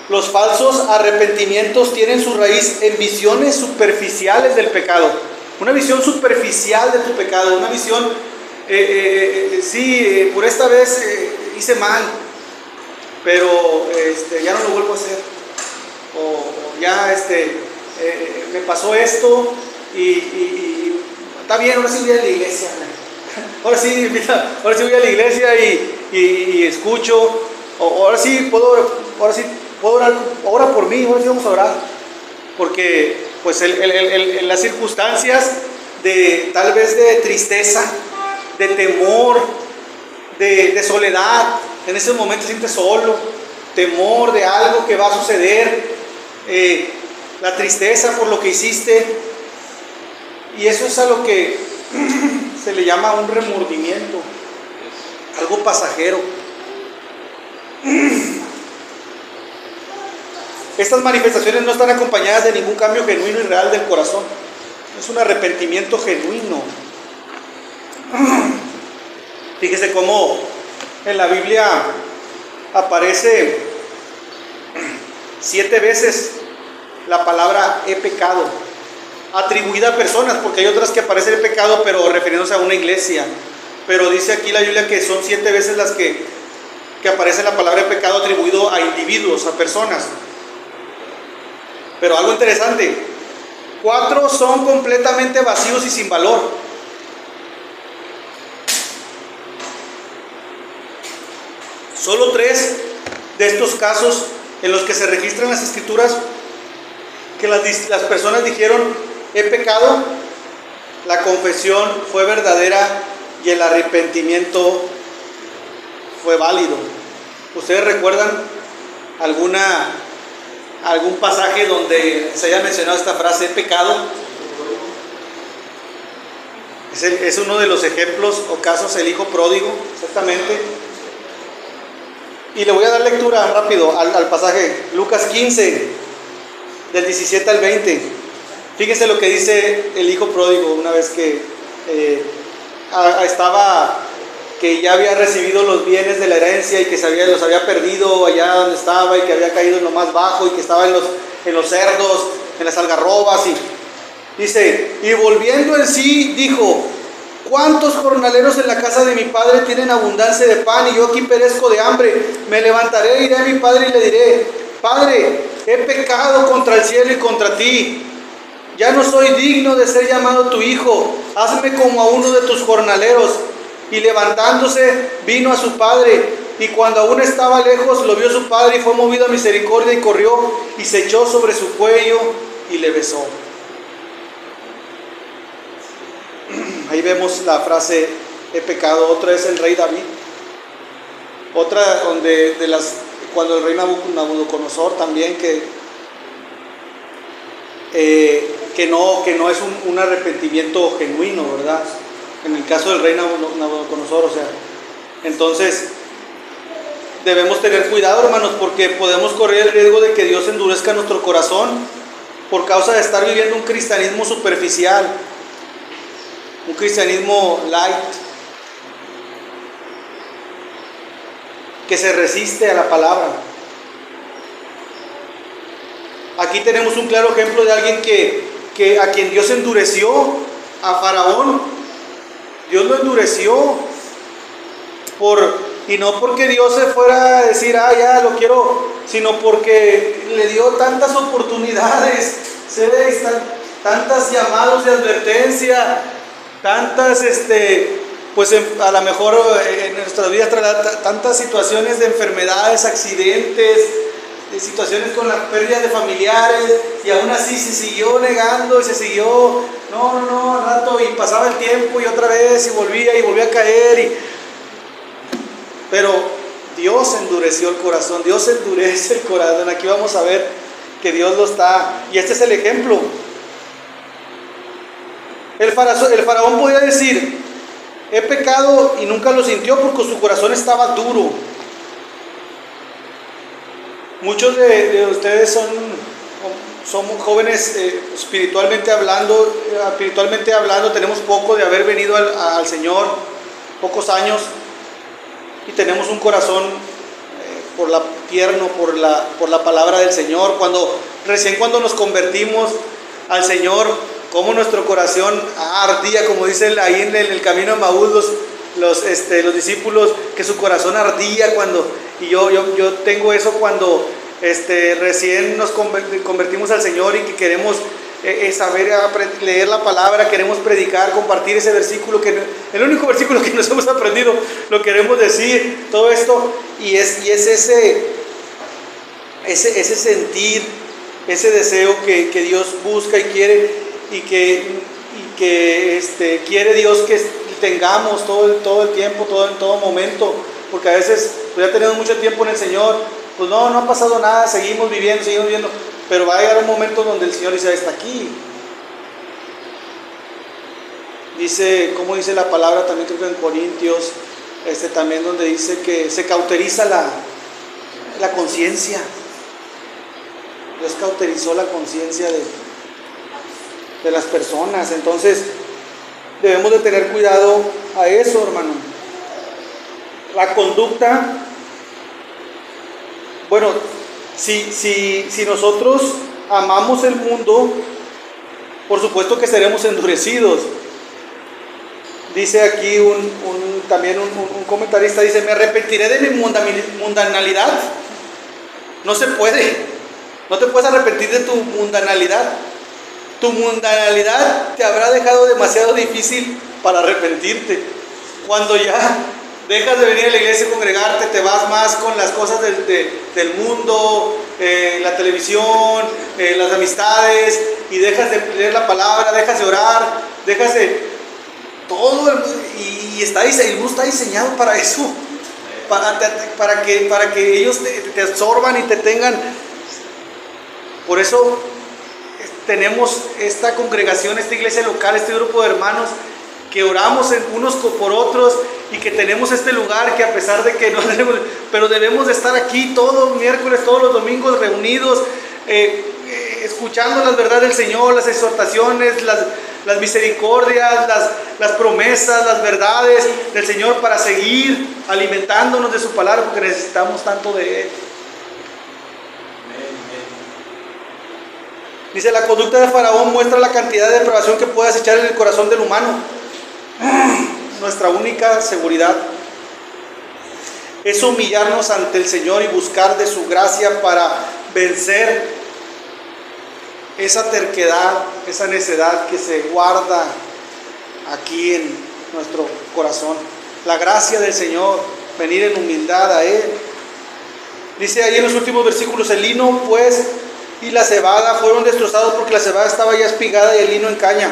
Los falsos arrepentimientos tienen su raíz en visiones superficiales del pecado. Una visión superficial de tu pecado, una visión, sí, por esta vez hice mal, pero ya no lo vuelvo a hacer. O ya me pasó esto y está bien, ahora sí voy a la iglesia. Ahora sí voy a la iglesia y escucho. Ahora sí puedo orar, ora por mí, ahora sí vamos a orar. Porque pues en las circunstancias de tal vez de tristeza, de temor, de soledad, en ese momento te sientes solo, temor de algo que va a suceder, la tristeza por lo que hiciste, y eso es a lo que se le llama un remordimiento, algo pasajero. Estas manifestaciones no están acompañadas de ningún cambio genuino y real del corazón. Es un arrepentimiento genuino. Fíjese cómo en la Biblia aparece 7 veces la palabra he pecado, atribuida a personas, porque hay otras que aparece el pecado pero refiriéndose a una iglesia. Pero dice aquí la Biblia que son 7 veces las que aparece la palabra pecado atribuido a individuos, a personas. Pero algo interesante, 4 son completamente vacíos y sin valor. Solo 3 de estos casos en los que se registran las escrituras que las personas dijeron he pecado, la confesión fue verdadera y el arrepentimiento fue válido. ¿Ustedes recuerdan algún pasaje donde se haya mencionado esta frase, he pecado? Es uno de los ejemplos o casos, el hijo pródigo, exactamente. Y le voy a dar lectura rápido al pasaje, Lucas 15, del 17 al 20. Fíjense lo que dice el hijo pródigo una vez que que ya había recibido los bienes de la herencia y que los había perdido allá donde estaba y que había caído en lo más bajo y que estaba en los cerdos, en las algarrobas. Y dice, y volviendo en sí dijo, ¿cuántos jornaleros en la casa de mi padre tienen abundancia de pan y yo aquí perezco de hambre? Me levantaré, iré a mi padre y le diré, Padre, he pecado contra el cielo y contra ti. Ya no soy digno de ser llamado tu hijo. Hazme como a uno de tus jornaleros. Y levantándose vino a su padre, y cuando aún estaba lejos lo vio su padre y fue movido a misericordia y corrió y se echó sobre su cuello y le besó. Ahí vemos la frase he pecado. Otra es el rey David, otra donde cuando el rey Nabucodonosor también que no es un arrepentimiento genuino, ¿verdad? En el caso del rey Nabucodonosor, o sea, entonces debemos tener cuidado, hermanos, porque podemos correr el riesgo de que Dios endurezca nuestro corazón por causa de estar viviendo un cristianismo superficial, un cristianismo light, que se resiste a la palabra. Aquí tenemos un claro ejemplo de alguien que a quien Dios endureció, a Faraón. Dios lo endureció y no porque Dios se fuera a decir, ya lo quiero, sino porque le dio tantas oportunidades, tantas llamados de advertencia, tantas, pues a lo mejor en nuestras vidas tantas situaciones de enfermedades, accidentes, situaciones con las pérdidas de familiares, y aún así se siguió negando y se siguió, al rato, y pasaba el tiempo y otra vez y volvía a caer, pero Dios endureció el corazón, Dios endurece el corazón. Aquí vamos a ver que Dios lo está, y este es el ejemplo. El faraón podía decir: he pecado, y nunca lo sintió porque su corazón estaba duro. Muchos de ustedes son jóvenes espiritualmente hablando, tenemos poco de haber venido al Señor, pocos años, y tenemos un corazón tierno por la palabra del Señor. Cuando nos convertimos al Señor, como nuestro corazón ardía, como dice ahí en el camino de Maús los discípulos, que su corazón ardía y yo tengo eso cuando recién nos convertimos al Señor y que queremos saber leer la palabra, queremos predicar, compartir ese versículo, el único versículo que nos hemos aprendido, lo queremos decir, todo esto, y es ese sentir, ese deseo que Dios busca y quiere, y que quiere Dios que tengamos todo el tiempo, en todo momento, porque a veces ya tenemos mucho tiempo en el Señor, pues no ha pasado nada, seguimos viviendo, pero va a llegar un momento donde el Señor dice: está aquí. Como dice la palabra también, creo que en Corintios, también, donde dice que se cauteriza la conciencia. Dios cauterizó la conciencia de las personas. Entonces debemos de tener cuidado a eso, hermano. La conducta, bueno, si nosotros amamos el mundo, por supuesto que seremos endurecidos. Dice aquí también un comentarista, dice: me arrepentiré de mi mundanalidad. No se puede, no te puedes arrepentir de tu mundanalidad. Tu mundanalidad te habrá dejado demasiado difícil para arrepentirte. Cuando ya dejas de venir a la iglesia y congregarte, te vas más con las cosas del mundo, la televisión, las amistades, y dejas de leer la palabra, dejas de orar, dejas de todo, y el mundo está diseñado para eso, para que ellos te absorban y te tengan. Por eso tenemos esta congregación, esta iglesia local, este grupo de hermanos que oramos unos por otros, y que tenemos este lugar que, a pesar de que no tenemos, pero debemos de estar aquí todos los miércoles, todos los domingos reunidos, escuchando las verdades del Señor, las exhortaciones, las misericordias, las promesas, las verdades del Señor, para seguir alimentándonos de su palabra, porque necesitamos tanto de Él. Dice: la conducta de Faraón muestra la cantidad de depravación que puede acechar en el corazón del humano. Nuestra única seguridad es humillarnos ante el Señor y buscar de su gracia para vencer esa terquedad, esa necedad que se guarda aquí en nuestro corazón. La gracia del Señor, venir en humildad a Él. Dice ahí en los últimos versículos: el lino pues y la cebada fueron destrozados, porque la cebada estaba ya espigada y el lino en caña.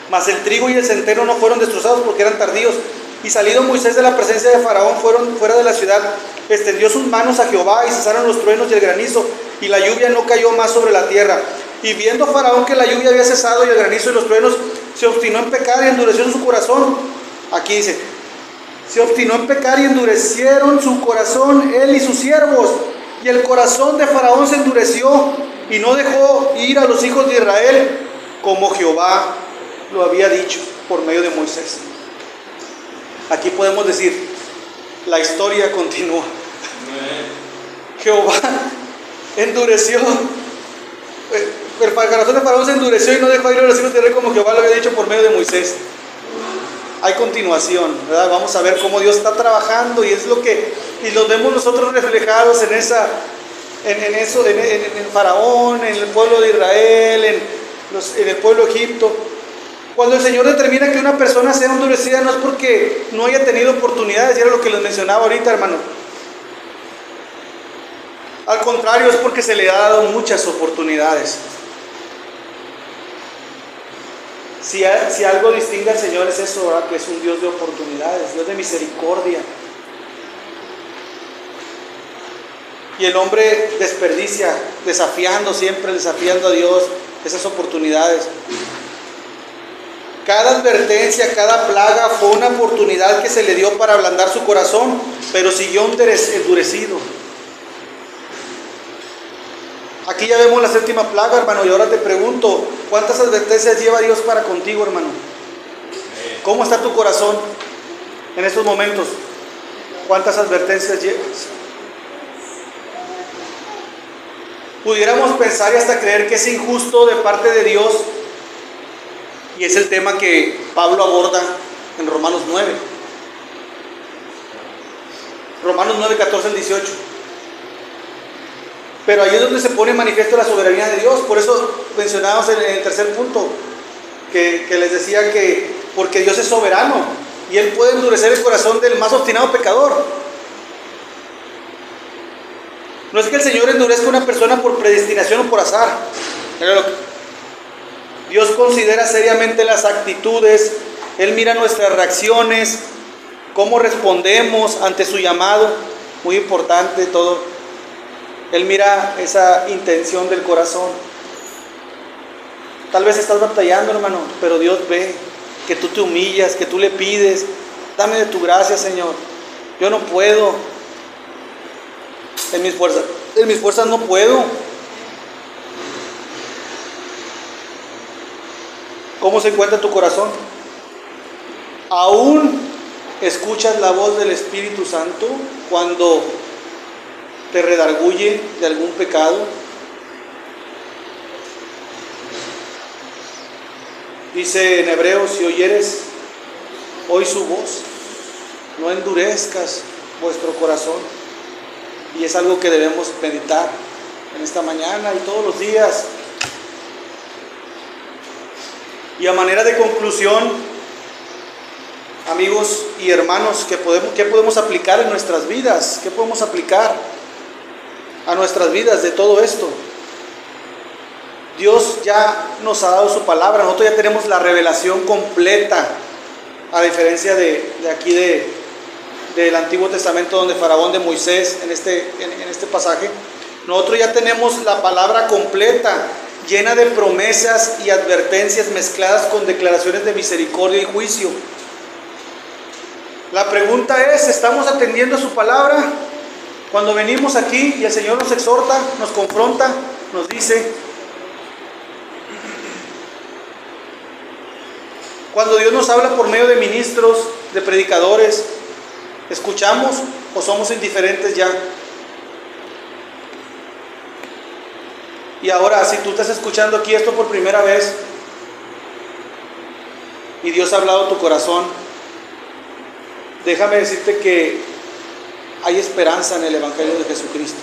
Mas el trigo y el centeno no fueron destrozados, porque eran tardíos. Y salido Moisés de la presencia de Faraón, fueron fuera de la ciudad, extendió sus manos a Jehová, y cesaron los truenos y el granizo, y la lluvia no cayó más sobre la tierra. Y viendo Faraón que la lluvia había cesado, y el granizo y los truenos, se obstinó en pecar y endureció su corazón. Aquí dice: se obstinó en pecar y endurecieron su corazón él y sus siervos. Y el corazón de Faraón se endureció, y no dejó ir a los hijos de Israel, como Jehová lo había dicho por medio de Moisés. Aquí podemos decir: la historia continúa. Jehová endureció, el corazón de Faraón se endureció y no dejó ir a los hijos de Israel, como Jehová lo había dicho por medio de Moisés. Hay continuación, ¿verdad? Vamos a ver cómo Dios está trabajando, y los vemos nosotros reflejados en Faraón, en el pueblo de Israel, en el pueblo de Egipto. Cuando el Señor determina que una persona sea endurecida, no es porque no haya tenido oportunidades, y era lo que les mencionaba ahorita, hermano. Al contrario, es porque se le ha dado muchas oportunidades. Si algo distingue al Señor es eso, ¿verdad? Que es un Dios de oportunidades, Dios de misericordia. Y el hombre desperdicia, siempre desafiando a Dios esas oportunidades. Cada advertencia, cada plaga fue una oportunidad que se le dio para ablandar su corazón, pero siguió endurecido. Aquí ya vemos la séptima plaga, hermano, y ahora te pregunto, ¿cuántas advertencias lleva Dios para contigo, hermano? ¿Cómo está tu corazón en estos momentos? ¿Cuántas advertencias llevas? Pudiéramos pensar y hasta creer que es injusto de parte de Dios, y es el tema que Pablo aborda en Romanos 9. Romanos 9, 14 al 18. Pero ahí es donde se pone manifiesto la soberanía de Dios. Por eso mencionábamos en el tercer punto que les decía que porque Dios es soberano y Él puede endurecer el corazón del más obstinado pecador. No es que el Señor endurezca a una persona por predestinación o por azar. Dios considera seriamente las actitudes, Él mira nuestras reacciones, cómo respondemos ante su llamado, muy importante todo. Él mira esa intención del corazón. Tal vez estás batallando, hermano, pero Dios ve que tú te humillas, que tú le pides, dame de tu gracia, Señor. Yo no puedo, en mis fuerzas no puedo. ¿Cómo se encuentra tu corazón? ¿Aún escuchas la voz del Espíritu Santo cuando te redarguye de algún pecado? Dice en Hebreos, si oyeres hoy su voz, no endurezcas vuestro corazón. Y es algo que debemos meditar en esta mañana y todos los días. Y a manera de conclusión, amigos y hermanos, ¿qué podemos aplicar en nuestras vidas? ¿Qué podemos aplicar a nuestras vidas de todo esto? Dios ya nos ha dado su palabra, nosotros ya tenemos la revelación completa, a diferencia de aquí del Antiguo Testamento, donde Faraón de Moisés, en este pasaje, nosotros ya tenemos la palabra completa, llena de promesas y advertencias mezcladas con declaraciones de misericordia y juicio. La pregunta es, ¿estamos atendiendo a su palabra? Cuando venimos aquí y el Señor nos exhorta, nos confronta, nos dice, cuando Dios nos habla por medio de ministros, de predicadores, ¿escuchamos o somos indiferentes ya? Y ahora, si tú estás escuchando aquí esto por primera vez y Dios ha hablado a tu corazón, déjame decirte que hay esperanza en el Evangelio de Jesucristo.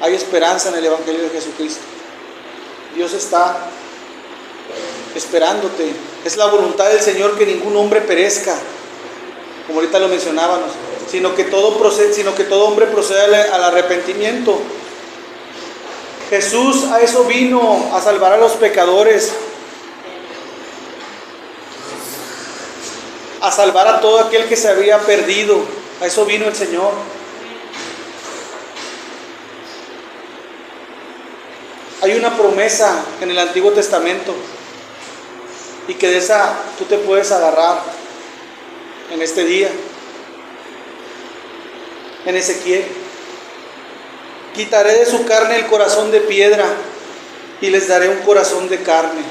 Hay esperanza en el Evangelio de Jesucristo. Dios está esperándote. Es la voluntad del Señor que ningún hombre perezca, como ahorita lo mencionábamos, sino que todo hombre proceda al arrepentimiento. Jesús a eso vino, a salvar a los pecadores, a salvar a todo aquel que se había perdido. A eso vino el Señor. Hay una promesa en el Antiguo Testamento y que de esa tú te puedes agarrar en este día. En Ezequiel: quitaré de su carne el corazón de piedra y les daré un corazón de carne.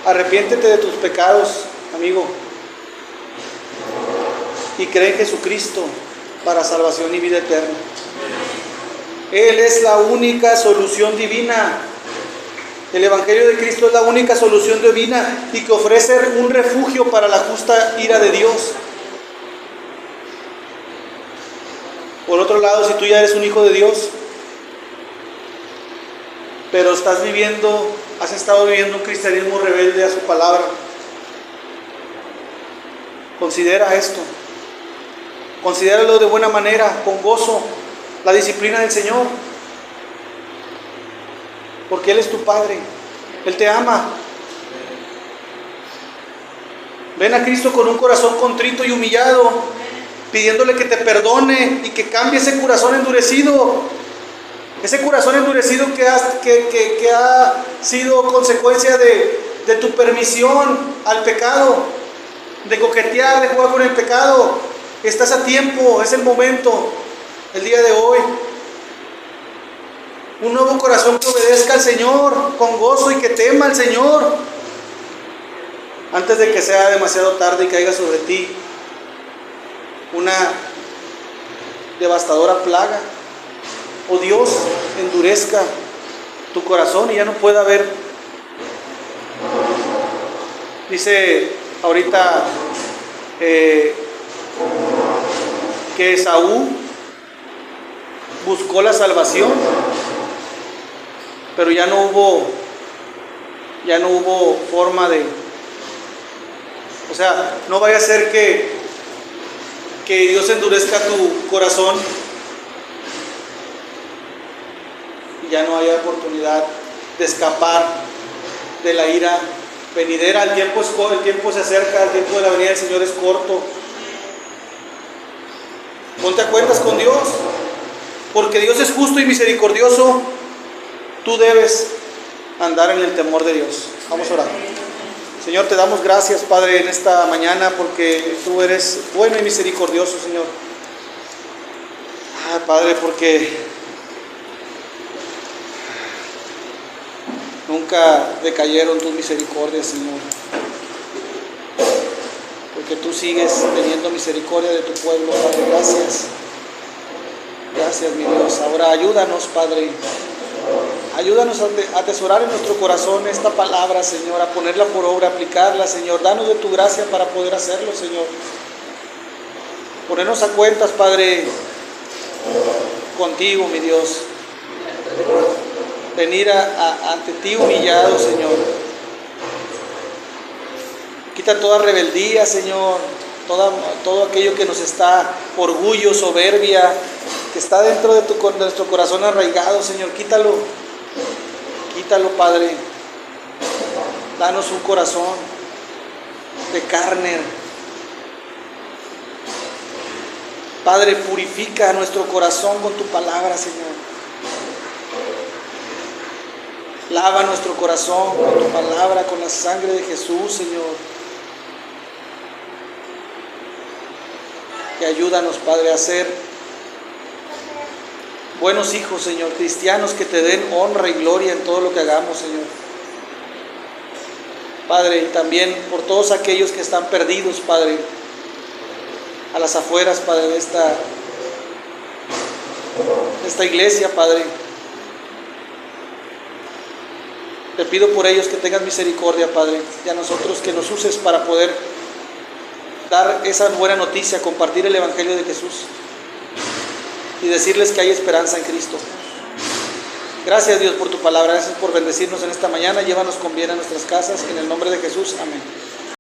Arrepiéntete de tus pecados, amigo, y cree en Jesucristo para salvación y vida eterna. Él es la única solución divina. El Evangelio de Cristo es la única solución divina y que ofrece un refugio para la justa ira de Dios. Por otro lado, si tú ya eres un hijo de Dios, pero has estado viviendo un cristianismo rebelde a su palabra, considera esto. Considéralo de buena manera, con gozo, la disciplina del Señor. Porque Él es tu Padre, Él te ama. Ven a Cristo con un corazón contrito y humillado, pidiéndole que te perdone y que cambie ese corazón endurecido. Ese corazón endurecido que ha sido consecuencia de tu permisión al pecado, de coquetear, de jugar con el pecado. Estás a tiempo, es el momento, el día de hoy. Un nuevo corazón que obedezca al Señor con gozo y que tema al Señor antes de que sea demasiado tarde y caiga sobre ti una devastadora plaga, o Dios endurezca tu corazón y ya no pueda ver. Dice ahorita que Esaú buscó la salvación, pero ya no hubo forma de, o sea, no vaya a ser que Dios endurezca tu corazón y ya no haya oportunidad de escapar de la ira venidera. El tiempo se acerca, el tiempo de la venida del Señor es corto. Ponte a cuentas con Dios, porque Dios es justo y misericordioso. Tú debes andar en el temor de Dios. Vamos a orar. Señor, te damos gracias, Padre, en esta mañana, porque tú eres bueno y misericordioso, Señor. Padre, porque nunca decayeron tus misericordias, Señor. Porque tú sigues teniendo misericordia de tu pueblo, Padre. Gracias. Gracias, mi Dios. Ahora ayúdanos, Padre. Ayúdanos a atesorar en nuestro corazón esta palabra, Señor, a ponerla por obra, a aplicarla, Señor. Danos de tu gracia para poder hacerlo, Señor. Ponernos a cuentas, Padre, contigo, mi Dios. Venir ante ti humillado, Señor. Quita toda rebeldía, Señor. Todo aquello que nos está, orgullo, soberbia, que está dentro de nuestro corazón arraigado, Señor. Quítalo, Padre. Danos un corazón de carne. Padre, purifica nuestro corazón con tu palabra, Señor. Lava nuestro corazón con tu palabra, con la sangre de Jesús, Señor. Y ayúdanos, Padre, a ser buenos hijos, Señor, cristianos que te den honra y gloria en todo lo que hagamos, Señor. Padre, y también por todos aquellos que están perdidos, Padre, a las afueras, Padre, de esta iglesia, Padre. Te pido por ellos que tengas misericordia, Padre, y a nosotros que nos uses para poder dar esa buena noticia, compartir el Evangelio de Jesús y decirles que hay esperanza en Cristo. Gracias, Dios, por tu palabra. Gracias por bendecirnos en esta mañana. Llévanos con bien a nuestras casas. En el nombre de Jesús. Amén.